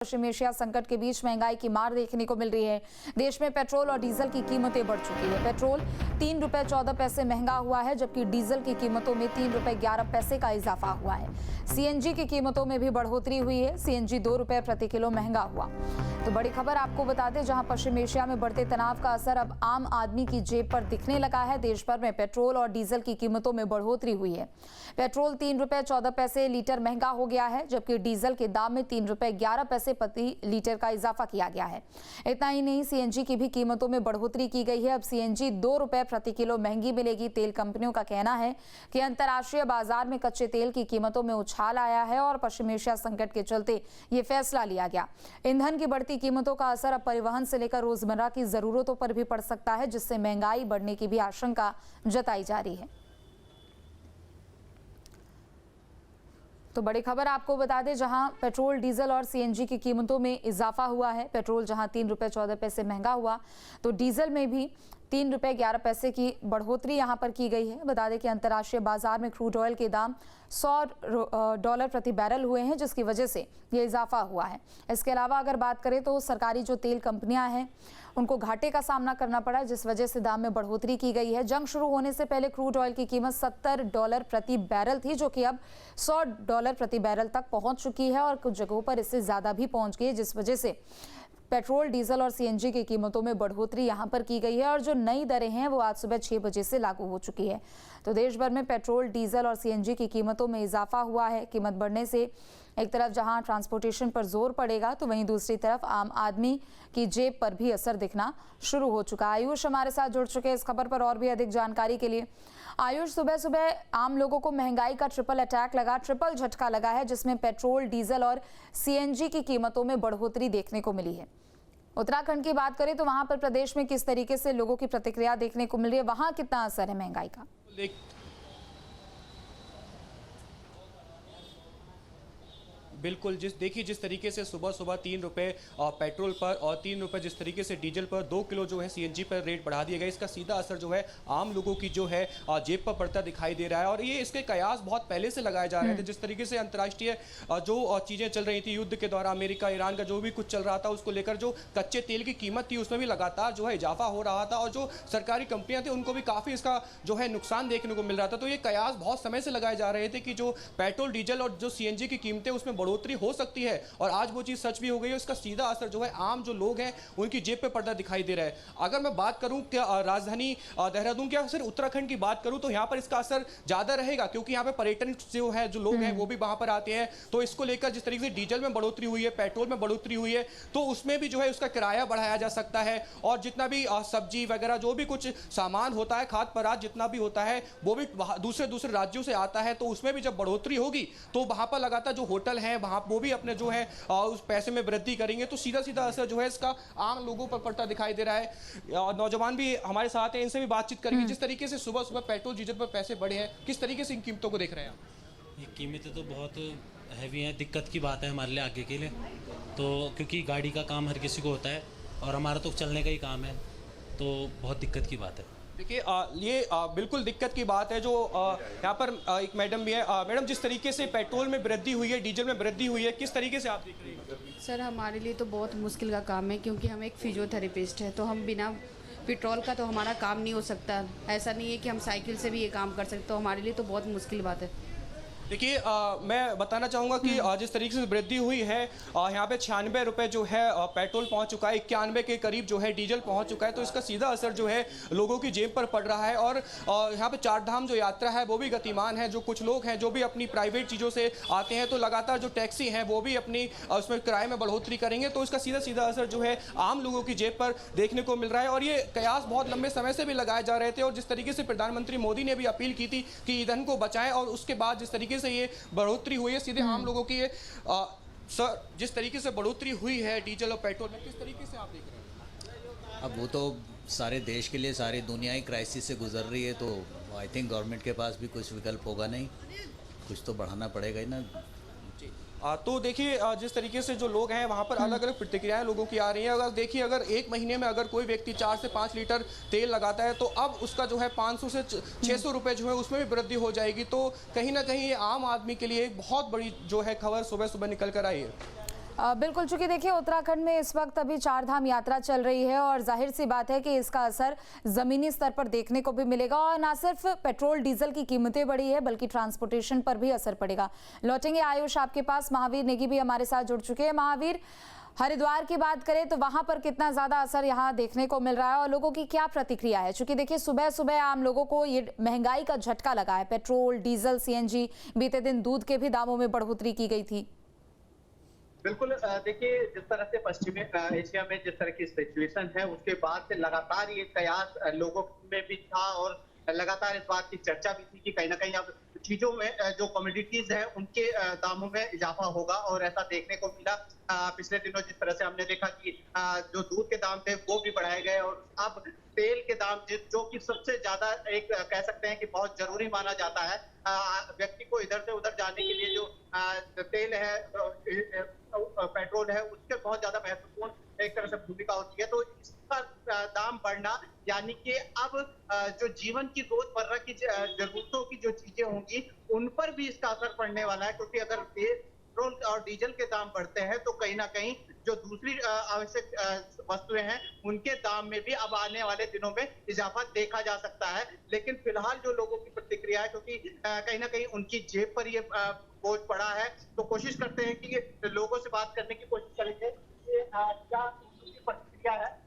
पश्चिम Asia संकट के बीच महंगाई की मार देखने को मिल रही है। देश में पेट्रोल और डीजल की कीमतें बढ़ चुकी है। पेट्रोल 3 रुपए 14 पैसे महंगा हुआ है, जबकि डीजल की कीमतों में 3 रुपए 11 पैसे का इजाफा हुआ है। सीएनजी की कीमतों में भी बढ़ोतरी हुई है। सीएनजी 2 रुपए प्रति किलो महंगा हुआ। तो बड़ी खबर आपको बता दें, जहां पश्चिम एशिया में बढ़ते तनाव का असर अब आम आदमी की जेब पर दिखने लगा है। देश भर में पेट्रोल और डीजल की कीमतों में बढ़ोतरी हुई है। पेट्रोल 3 रुपए 14 पैसे लीटर महंगा हो गया है, जबकि डीजल के दाम में 3 रुपए 11 पैसे प्रति लीटर का इजाफा किया गया है। इतना ही नहीं, सीएनजी की भी कीमतों में बढ़ोतरी की गई है। अब सीएनजी 2 रुपए प्रति किलो महंगी मिलेगी। तेल कंपनियों का कहना है कि अंतर्राष्ट्रीय बाजार में कच्चे तेल की कीमतों में उछाल आया है और पश्चिम एशिया संकट के चलते ये फैसला लिया गया। ईंधन की बढ़ती कीमतों का असर अब परिवहन से लेकर रोजमर्रा की जरूरतों पर भी पड़ सकता है, जिससे महंगाई बढ़ने की भी आशंका जताई जा रही है। तो बड़ी खबर आपको बता दें, जहां पेट्रोल, डीजल और सीएनजी की कीमतों में इजाफा हुआ है। पेट्रोल जहां 3 रुपए 14 पैसे महंगा हुआ, तो डीजल में भी 3 रुपए 11 पैसे की बढ़ोतरी यहां पर की गई है। बता दें कि अंतर्राष्ट्रीय बाजार में क्रूड ऑयल के दाम $100 प्रति बैरल हुए हैं, जिसकी वजह से ये इजाफा हुआ है। इसके अलावा अगर बात करें तो सरकारी जो तेल कंपनियां हैं, उनको घाटे का सामना करना पड़ा, जिस वजह से दाम में बढ़ोतरी की गई है। जंग शुरू होने से पहले क्रूड ऑयल की कीमत $70 प्रति बैरल थी, जो कि अब $100 प्रति बैरल तक पहुंच चुकी है और कुछ जगहों पर इससे ज्यादा भी पहुंच गई है, जिस वजह से पेट्रोल, डीजल और सीएनजी की कीमतों में बढ़ोतरी यहां पर की गई है। और जो नई दरें हैं वो आज सुबह 6 बजे से लागू हो चुकी है। तो देश भर में पेट्रोल, डीजल और सीएनजी की कीमतों में इजाफा हुआ है। कीमत बढ़ने से एक तरफ जहां ट्रांसपोर्टेशन पर जोर पड़ेगा, तो वहीं दूसरी तरफ आम आदमी की जेब पर भी असर दिखना शुरू हो चुका है। आयुष हमारे साथ जुड़ चुके हैं इस खबर पर और भी अधिक जानकारी के लिए। आयुष, सुबह सुबह आम लोगों को महंगाई का ट्रिपल अटैक लगा, ट्रिपल झटका लगा है, जिसमें पेट्रोल, डीजल और सीएनजी की कीमतों में बढ़ोतरी देखने को मिली है। उत्तराखंड की बात करें तो वहां पर प्रदेश में किस तरीके से लोगों की प्रतिक्रिया देखने को मिल रही है, वहां कितना असर है महंगाई का? बिल्कुल, जिस तरीके से सुबह सुबह 3 रुपये पेट्रोल पर और 3 रुपये जिस तरीके से डीजल पर, 2 किलो जो है सीएनजी पर रेट बढ़ा दिया गया, इसका सीधा असर जो है आम लोगों की जो है जेब पर पड़ता दिखाई दे रहा है। और ये इसके कयास बहुत पहले से लगाए जा रहे थे। जिस तरीके से अंतर्राष्ट्रीय जो चीज़ें चल रही थी युद्ध के दौरान, अमेरिका ईरान का जो भी कुछ चल रहा था, उसको लेकर जो कच्चे तेल की कीमत थी उसमें भी लगातार जो है इजाफा हो रहा था और जो सरकारी कंपनियां थी उनको भी काफ़ी इसका जो है नुकसान देखने को मिल रहा था। तो ये कयास बहुत समय से लगाए जा रहे थे कि जो पेट्रोल, डीजल और जो सीएनजी की कीमतें उसमें बढ़ोतरी हो सकती है, और आज वो चीज सच भी हो गई है। इसका सीधा असर जो है आम जो लोग हैं उनकी जेब पे पड़ता दिखाई दे रहा है। अगर मैं बात करूं कि राजधानी देहरादून की या फिर उत्तराखंड की बात करूं, तो यहां पर इसका असर ज्यादा रहेगा, क्योंकि यहां पे पर्यटन जो है, जो लोग हैं वो भी वहां पर आते हैं। तो इसको लेकर जिस तरीके से डीजल में बढ़ोतरी हुई है, पेट्रोल में बढ़ोतरी हुई है, तो उसमें भी जो है उसका किराया बढ़ाया जा सकता है। और जितना भी सब्जी वगैरह जो भी कुछ सामान होता है, खाद्य पदार्थ जितना भी होता है, वो भी दूसरे राज्यों से आता है। तो उसमें भी जब बढ़ोतरी होगी तो वहां पर लगातार जो होटल हैं वहां वो भी अपने जो है उस पैसे में वृद्धि करेंगे। तो सीधा सीधा असर जो है इसका आम लोगों पर पड़ता दिखाई दे रहा है। नौजवान भी हमारे साथ हैं, इनसे भी बातचीत करेंगे। जिस तरीके से सुबह सुबह पेट्रोल, डीजल पर पैसे बढ़े हैं, किस तरीके से इन कीमतों को देख रहे हैं आप? ये कीमतें तो बहुत हैवी हैं, दिक्कत की बात है हमारे लिए आगे के लिए। तो क्योंकि गाड़ी का काम हर किसी को होता है और हमारा तो चलने का ही काम है, तो बहुत दिक्कत की बात है। देखिए, ये बिल्कुल दिक्कत की बात है। जो यहाँ पर एक मैडम भी है। मैडम, जिस तरीके से पेट्रोल में वृद्धि हुई है, डीजल में वृद्धि हुई है, किस तरीके से आप देख रहे हैं? सर, हमारे लिए तो बहुत मुश्किल का काम है, क्योंकि हम एक फिजियोथेरेपिस्ट है, तो हम बिना पेट्रोल का तो हमारा काम नहीं हो सकता। ऐसा नहीं है कि हम साइकिल से भी ये काम कर सकते, तो हमारे लिए तो बहुत मुश्किल बात है। देखिए, मैं बताना चाहूँगा कि जिस तरीके से वृद्धि हुई है, यहाँ पे 96 रुपये जो है पेट्रोल पहुँच चुका है, 91 के करीब जो है डीजल पहुँच चुका है। तो इसका सीधा असर जो है लोगों की जेब पर पड़ रहा है। और यहाँ पे 4 धाम जो यात्रा है वो भी गतिमान है। जो कुछ लोग हैं जो भी अपनी प्राइवेट चीज़ों से आते हैं, तो लगातार जो टैक्सी हैं वो भी अपनी उसमें किराए में बढ़ोतरी करेंगे। तो इसका सीधा सीधा असर जो है आम लोगों की जेब पर देखने को मिल रहा है। और ये कयास बहुत लंबे समय से भी लगाए जा रहे थे। और जिस तरीके से प्रधानमंत्री मोदी ने भी अपील की थी कि ईंधन को बचाएं, और उसके बाद जिस तरीके से ये बढ़ोतरी हुई है सीधे आम लोगों की सर, जिस तरीके से बढ़ोतरी हुई है डीजल और पेट्रोल में, किस तरीके से आप देख रहे हैं? अब वो तो सारे देश के लिए, सारी दुनिया ही क्राइसिस से गुजर रही है, तो आई थिंक गवर्नमेंट के पास भी कुछ विकल्प होगा नहीं, कुछ तो बढ़ाना पड़ेगा ही ना। तो देखिए, जिस तरीके से जो लोग हैं वहाँ पर अलग अलग प्रतिक्रियाएं लोगों की आ रही हैं। अगर देखिए, अगर एक महीने में अगर कोई व्यक्ति 4 से 5 लीटर तेल लगाता है, तो अब उसका जो है 500 से 600 रुपये जो है उसमें भी वृद्धि हो जाएगी। तो कहीं ना कहीं ये आम आदमी के लिए एक बहुत बड़ी जो है खबर सुबह सुबह निकल कर आई है। बिल्कुल, चूंकि देखिए उत्तराखंड में इस वक्त अभी चार धाम यात्रा चल रही है और जाहिर सी बात है कि इसका असर ज़मीनी स्तर पर देखने को भी मिलेगा और ना सिर्फ पेट्रोल डीजल की कीमतें बढ़ी है बल्कि ट्रांसपोर्टेशन पर भी असर पड़ेगा। लौटेंगे आयुष आपके पास, महावीर नेगी भी हमारे साथ जुड़ चुके हैं। महावीर, हरिद्वार की बात करें तो वहां पर कितना ज्यादा असर यहाँ देखने को मिल रहा है और लोगों की क्या प्रतिक्रिया है? क्योंकि देखिए सुबह सुबह आम लोगों को ये महंगाई का झटका लगा है। पेट्रोल, डीजल, सीएनजी, बीते दिन दूध के भी दामों में बढ़ोतरी की गई थी। बिल्कुल, देखिए जिस तरह से पश्चिमी एशिया में जिस तरह की सिचुएशन है उसके बाद से लगातार ये कयास लोगों में भी था और लगातार इस बात की चर्चा भी थी कि कहीं ना कहीं अब चीजों में जो कमोडिटीज है उनके दामों में इजाफा होगा और ऐसा देखने को मिला। पिछले दिनों जिस तरह से हमने देखा कि जो दूध के दाम थे वो भी बढ़ाए गए और अब तेल के दाम जो कि सबसे ज्यादा एक कह सकते हैं कि बहुत जरूरी माना जाता है व्यक्ति को इधर से उधर जाने के लिए, जो तेल है, पेट्रोल है, उसके बहुत ज्यादा महत्वपूर्ण एक तरह से भूमिका होती है। तो इसका दाम बढ़ना यानी कि अब जो जीवन की रोजमर्रा की जरूरतों की जो चीजें होंगी उन पर भी इसका असर पड़ने वाला है, क्योंकि अगर पेट्रोल और डीजल के दाम बढ़ते हैं तो कहीं ना कहीं जो दूसरी आवश्यक वस्तुएं हैं उनके दाम में भी अब आने वाले दिनों में इजाफा देखा जा सकता है। लेकिन फिलहाल जो लोगों की प्रतिक्रिया है, क्योंकि कहीं ना कहीं उनकी जेब पर ये बोझ पड़ा है, तो कोशिश करते हैं कि लोगों से बात करने की कोशिश करेंगे कि क्या उनकी प्रतिक्रिया है।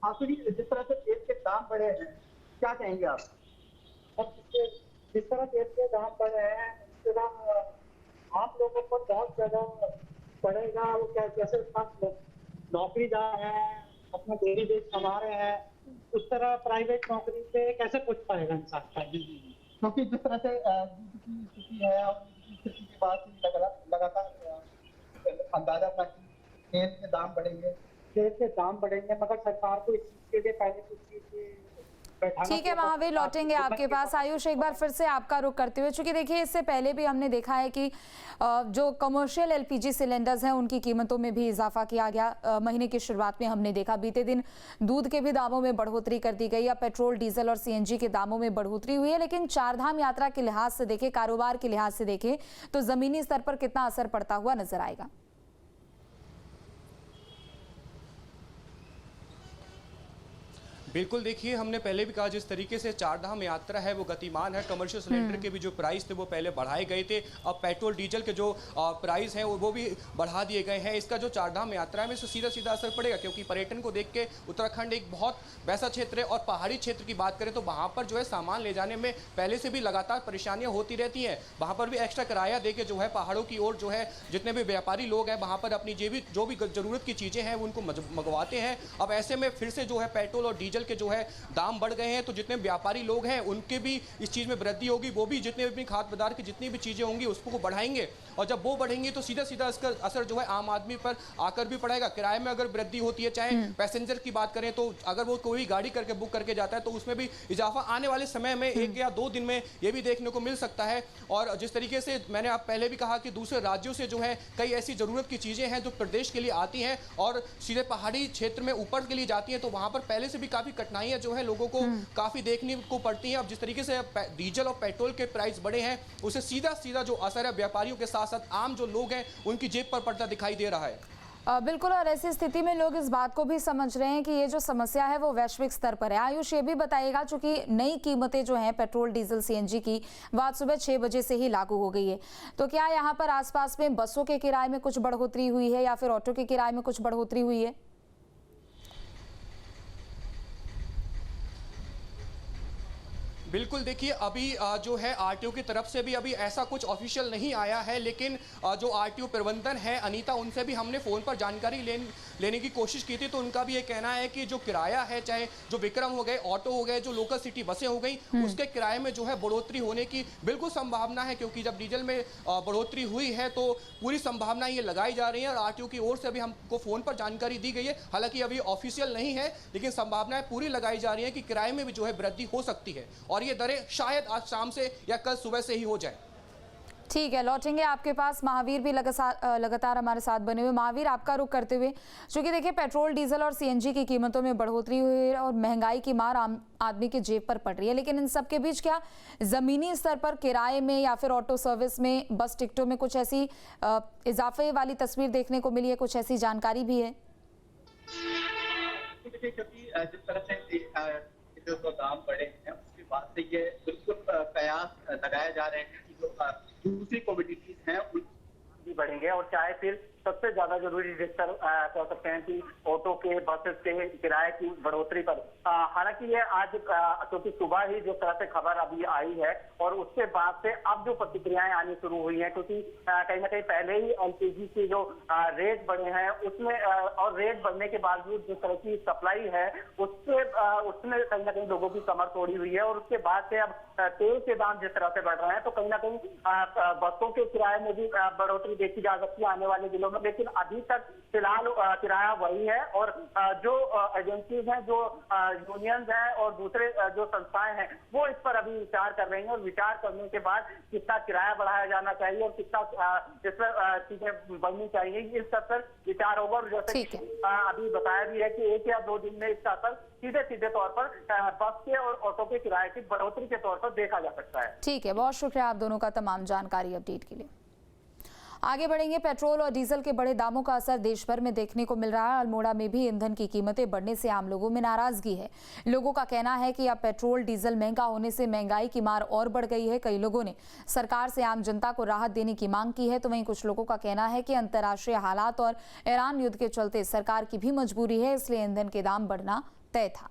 आखिरी जिस तरह से तेल के दाम बढ़े हैं, क्या कहेंगे आप? और जिस तरह तेल के दाम बढ़े हैं उसके बाद आप लोगों को बहुत ज्यादा पड़ेगा। वो क्या कैसे नौकरीदार है, अपना डेली बेस कमा रहे हैं, उस तरह प्राइवेट नौकरी पे कैसे पूछ पाएगा इंसान? क्योंकि जिस तरह से स्थिति है और स्थिति के बाद लगातार अंदाजा था कि तेल के दाम बढ़ेंगे, मगर सरकार को इस चीज के लिए पहले कुछ चीज। ठीक है महावीर, लौटेंगे आपके पास। आयुष, एक बार फिर से आपका रुख करते हुए, चूंकि देखिए इससे पहले भी हमने देखा है कि जो कमर्शियल एलपीजी सिलेंडर्स हैं उनकी कीमतों में भी इजाफा किया गया। महीने की शुरुआत में हमने देखा, बीते दिन दूध के भी दामों में बढ़ोतरी कर दी गई, या पेट्रोल, डीजल और सीएनजी के दामों में बढ़ोतरी हुई है। लेकिन चारधाम यात्रा के लिहाज से देखें, कारोबार के लिहाज से देखें तो जमीनी स्तर पर कितना असर पड़ता हुआ नजर आएगा? बिल्कुल, देखिए हमने पहले भी कहा जिस तरीके से चारधाम यात्रा है वो गतिमान है। कमर्शियल सिलेंडर के भी जो प्राइस थे वो पहले बढ़ाए गए थे, अब पेट्रोल डीजल के जो प्राइस हैं वो भी बढ़ा दिए गए हैं। इसका जो चारधाम यात्रा है में इससे सीधा सीधा असर पड़ेगा, क्योंकि पर्यटन को देख के उत्तराखंड एक बहुत वैसा क्षेत्र है। और पहाड़ी क्षेत्र की बात करें तो वहाँ पर जो है सामान ले जाने में पहले से भी लगातार परेशानियाँ होती रहती हैं। वहाँ पर भी एक्स्ट्रा किराया दे के जो है पहाड़ों की ओर जो है जितने भी व्यापारी लोग हैं वहाँ पर अपनी जो भी ज़रूरत की चीज़ें हैं उनको मंगवाते हैं। अब ऐसे में फिर से जो है पेट्रोल और डीजल के जो है दाम बढ़ गए हैं, तो जितने व्यापारी लोग हैं उनके भी इस चीज़ में वृद्धि होगी। वो भी जितने भी खाद्य पदार्थ की जितनी भी चीज़ें होंगी उसको बढ़ाएंगे, और जब वो बढ़ेंगे तो सीधा सीधा इसका असर जो है आम आदमी पर आकर भी पड़ेगा। किराए में अगर वृद्धि होती है, चाहे पैसेंजर की बात करें तो अगर वो कोई गाड़ी करके बुक करके जाता है तो उसमें भी इजाफा आने वाले समय में 1 या 2 दिन में ये भी देखने को मिल सकता है। और जिस तरीके से मैंने आप पहले भी कहा कि दूसरे राज्यों से जो है कई ऐसी ज़रूरत की चीज़ें हैं जो प्रदेश के लिए आती हैं और सीधे पहाड़ी क्षेत्र में ऊपर के लिए जाती हैं, तो वहाँ पर पहले से भी काफ़ी कठिनाइयाँ जो है लोगों को काफ़ी देखने को पड़ती हैं। अब जिस तरीके से डीजल और पेट्रोल के प्राइस बढ़े हैं उससे सीधा सीधा जो असर है व्यापारियों के साथ साथ आम जो लोग हैं उनकी जेब पर पड़ता दिखाई दे रहा है। बिल्कुल, और ऐसी स्थिति में लोग इस बात को भी समझ रहे हैं कि ये जो समस्या है वो वैश्विक स्तर पर है। आयुष, ये भी बताइएगा, चूंकि नई कीमतें जो हैं पेट्रोल, डीजल, सीएनजी की वो आज सुबह 6 बजे से ही लागू हो गई है, तो क्या यहाँ पर आसपास में बसों के किराए में कुछ बढ़ोतरी हुई है या फिर ऑटो के किराए में कुछ बढ़ोतरी हुई है? बिल्कुल, देखिए अभी जो है आरटीओ की तरफ से भी अभी ऐसा कुछ ऑफिशियल नहीं आया है, लेकिन जो आरटीओ प्रबंधन है अनीता, उनसे भी हमने फ़ोन पर जानकारी लेने की कोशिश की थी, तो उनका भी ये कहना है कि जो किराया है, चाहे जो विक्रम हो गए, ऑटो हो गए, जो लोकल सिटी बसें हो गई, उसके किराए में जो है बढ़ोतरी होने की बिल्कुल संभावना है, क्योंकि जब डीजल में बढ़ोतरी हुई है तो पूरी संभावना ये लगाई जा रही है। और आरटीओ की ओर से अभी हमको फ़ोन पर जानकारी दी गई है, हालांकि अभी ऑफिशियल नहीं है, लेकिन संभावनाएं पूरी लगाई जा रही है कि किराए में भी जो है वृद्धि हो सकती है और ये दरें शायद आज शाम से या कल सुबह से ही हो जाए। ठीक है, लौटेंगे आपके पास। महावीर भी लगातार हमारे साथ बने हुए। महावीर, आपका रुख करते हुए, चूंकि देखिए पेट्रोल, डीजल और सीएनजी की कीमतों में बढ़ोतरी हुई है और महंगाई की मार आम आदमी के जेब पर पड़ रही है, लेकिन इन सब के बीच क्या जमीनी स्तर पर किराए में या फिर ऑटो सर्विस में, बस टिकटों में कुछ ऐसी इजाफे वाली तस्वीर देखने को मिली है? कुछ ऐसी जानकारी भी है? क्योंकि जिस तरह से जो दाम बढ़े हैं उसके बाद से ये बिल्कुल कयास लगाए जा रहे हैं कि जो दूसरी कमोडिटीज हैं उन भी बढ़ेंगे, और चाहे फिर सबसे ज्यादा जरूरी जिस तरह कह सकते हैं कि ऑटो के, बसेस के किराए की बढ़ोतरी पर, हालांकि ये आज क्योंकि सुबह ही जिस तरह से खबर अभी आई है और उसके बाद से अब जो प्रतिक्रियाएं आनी शुरू हुई हैं, क्योंकि कहीं ना कहीं पहले ही एलपीजी के जो रेट बढ़े हैं उसमें और रेट बढ़ने के बावजूद जिस तरह की सप्लाई है उसमें कहीं ना कहीं लोगों की कमर तोड़ी हुई है, और उसके बाद से अब तेल के दाम जिस तरह से बढ़ रहे हैं तो कहीं ना कहीं बसों के किराए में भी बढ़ोतरी देखी जा सकती है आने वाले दिनों में। लेकिन अभी तक फिलहाल किराया वही है, और जो एजेंसीज हैं, जो यूनियंस हैं और दूसरे जो संस्थाएं हैं वो इस पर अभी विचार कर रही हैं, और विचार करने के बाद कितना किराया बढ़ाया जाना चाहिए और कितना इस पर चीजें बढ़नी चाहिए, इस सब पर विचार होगा। और जैसे अभी बताया भी है कि 1 या 2 दिन में इसका असर सीधे तौर पर बस के और ऑटो के किराए की बढ़ोतरी के तौर पर देखा जा सकता है। ठीक है, बहुत शुक्रिया आप दोनों का तमाम जानकारी अपडेट के लिए। आगे बढ़ेंगे। पेट्रोल और डीजल के बड़े दामों का असर देश भर में देखने को मिल रहा है। अल्मोड़ा में भी ईंधन की कीमतें बढ़ने से आम लोगों में नाराजगी है। लोगों का कहना है कि अब पेट्रोल डीजल महंगा होने से महंगाई की मार और बढ़ गई है। कई लोगों ने सरकार से आम जनता को राहत देने की मांग की है, तो वहीं कुछ लोगों का कहना है कि अंतर्राष्ट्रीय हालात और ईरान युद्ध के चलते सरकार की भी मजबूरी है, इसलिए ईंधन के दाम बढ़ना तय था।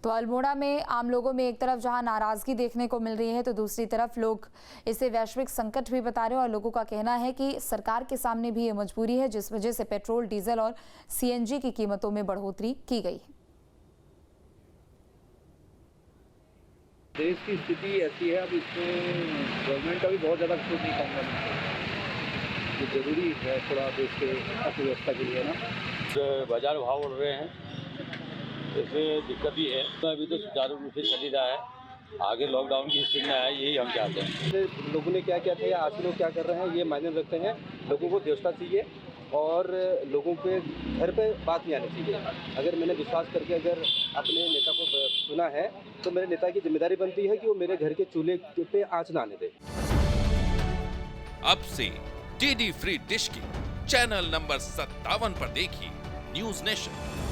तो अल्मोड़ा में आम लोगों में एक तरफ जहां नाराजगी देखने को मिल रही है, तो दूसरी तरफ लोग इसे वैश्विक संकट भी बता रहे हैं, और लोगों का कहना है कि सरकार के सामने भी ये मजबूरी है, जिस वजह से पेट्रोल, डीजल और सीएनजी की कीमतों में बढ़ोतरी की गई है। देश की स्थिति ऐसी है, अब इसमें गवर्नमेंट का भी बहुत ज़्यादा कुछ नहीं कहूँगा, ये जरूरी है थोड़ा देश के अर्थव्यवस्था के लिए ना। बाजार भाव बढ़ रहे हैं, इसमें दिक्कत ही है। अभी तो सुचारू रूप से चल ही रहा है, आगे लॉकडाउन की स्थिति में आए यही हम चाहते हैं। लोगों ने क्या किया था या आज लोग क्या कर रहे हैं ये मायने रखते हैं। लोगों को व्यवस्था चाहिए और लोगों के घर पे बात नहीं आनी चाहिए। अगर मैंने विश्वास करके अगर अपने नेता को चुना है तो मेरे नेता की जिम्मेदारी बनती है कि वो मेरे घर के चूल्हे पे आँच ना आने दे। अब से डीडी फ्री डिश की चैनल नंबर 57 पर देखिए न्यूज़ नेशन।